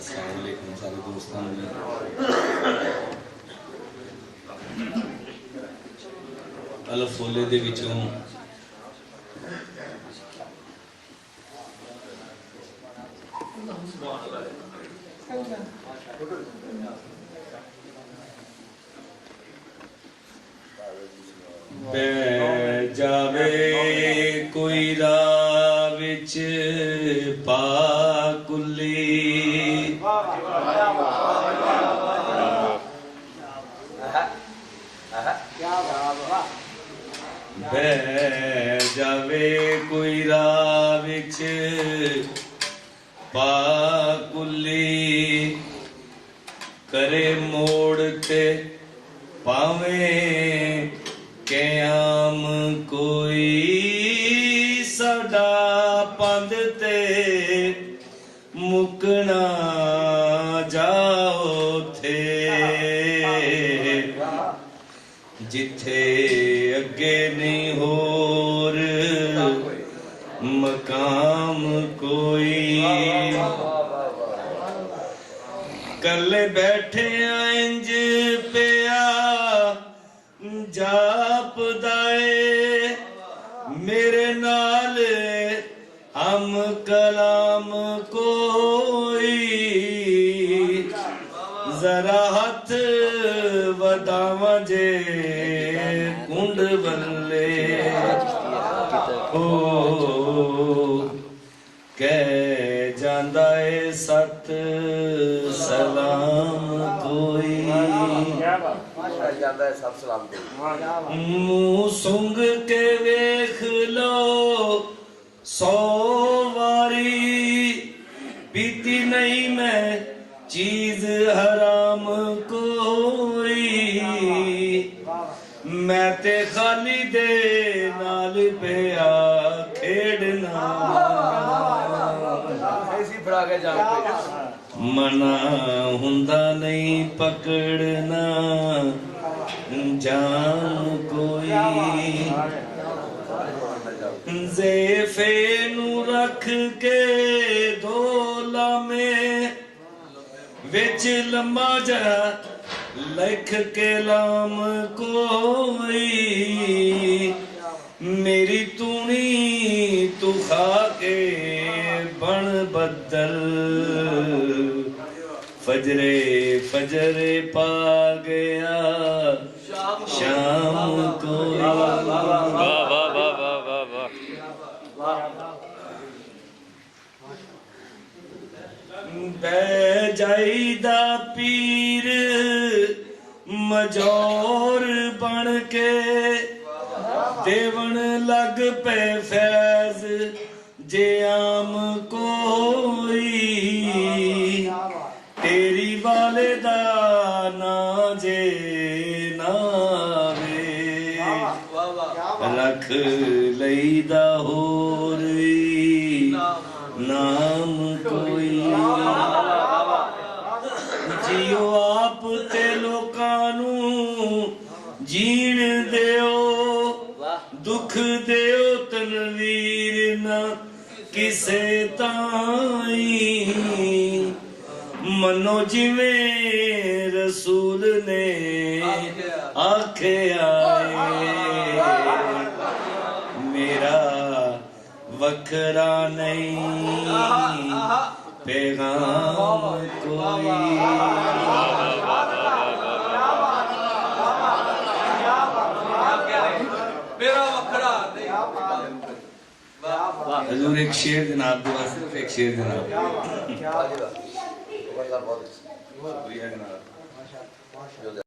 अस्सलाम वालेकुम सारे दोस्तों ने अल्लाह फुले दे विचों बह जावे कोई राह विच पाकुली बह जावे कोई राह विच पाकुली करे मोड़ ते पावे क्याम कोई साडा पंध ते मुकना जाओ थे जिथे अगे नहीं होर मकाम कोई कल्ले बैठे इंज पिया जापदाए मेरे नाल हम कलाम कोई जरा हथ वदावा जे कुंड बल्ले हो कह जांदा है सत सलाम कोई मुंह सुंग के वेख लो 100 वारी पीती नहीं मैं चीज हराम कोई मैं ते खाली दे नाल पिया खेड़ना मना हुंदा नहीं पकड़ना जान कोई ज़ेफ़े नू रख के दो लामे विच लम्बा जा लिख के लाम कोई मेरी तूनी तू खा के बन बदल फजरे फजरे पा गया शाम को बह जाईदा पीर मजोर बन के देवन लग पे फैज जे आम कोई तेरी वाले दा ना जे नावे रख लईदा होर नाम कोई जियो आप ते लोकां नू जीण दिओ दुख दिओ तनवीर ना किसे ताई मनो जिवें रसूल ने आख्या मेरा वखरा नहीं पैगाम कोई हजूर एक शेर जनाब दुआ सिर्फ एक शेर जनाब शुक्रिया जनाब।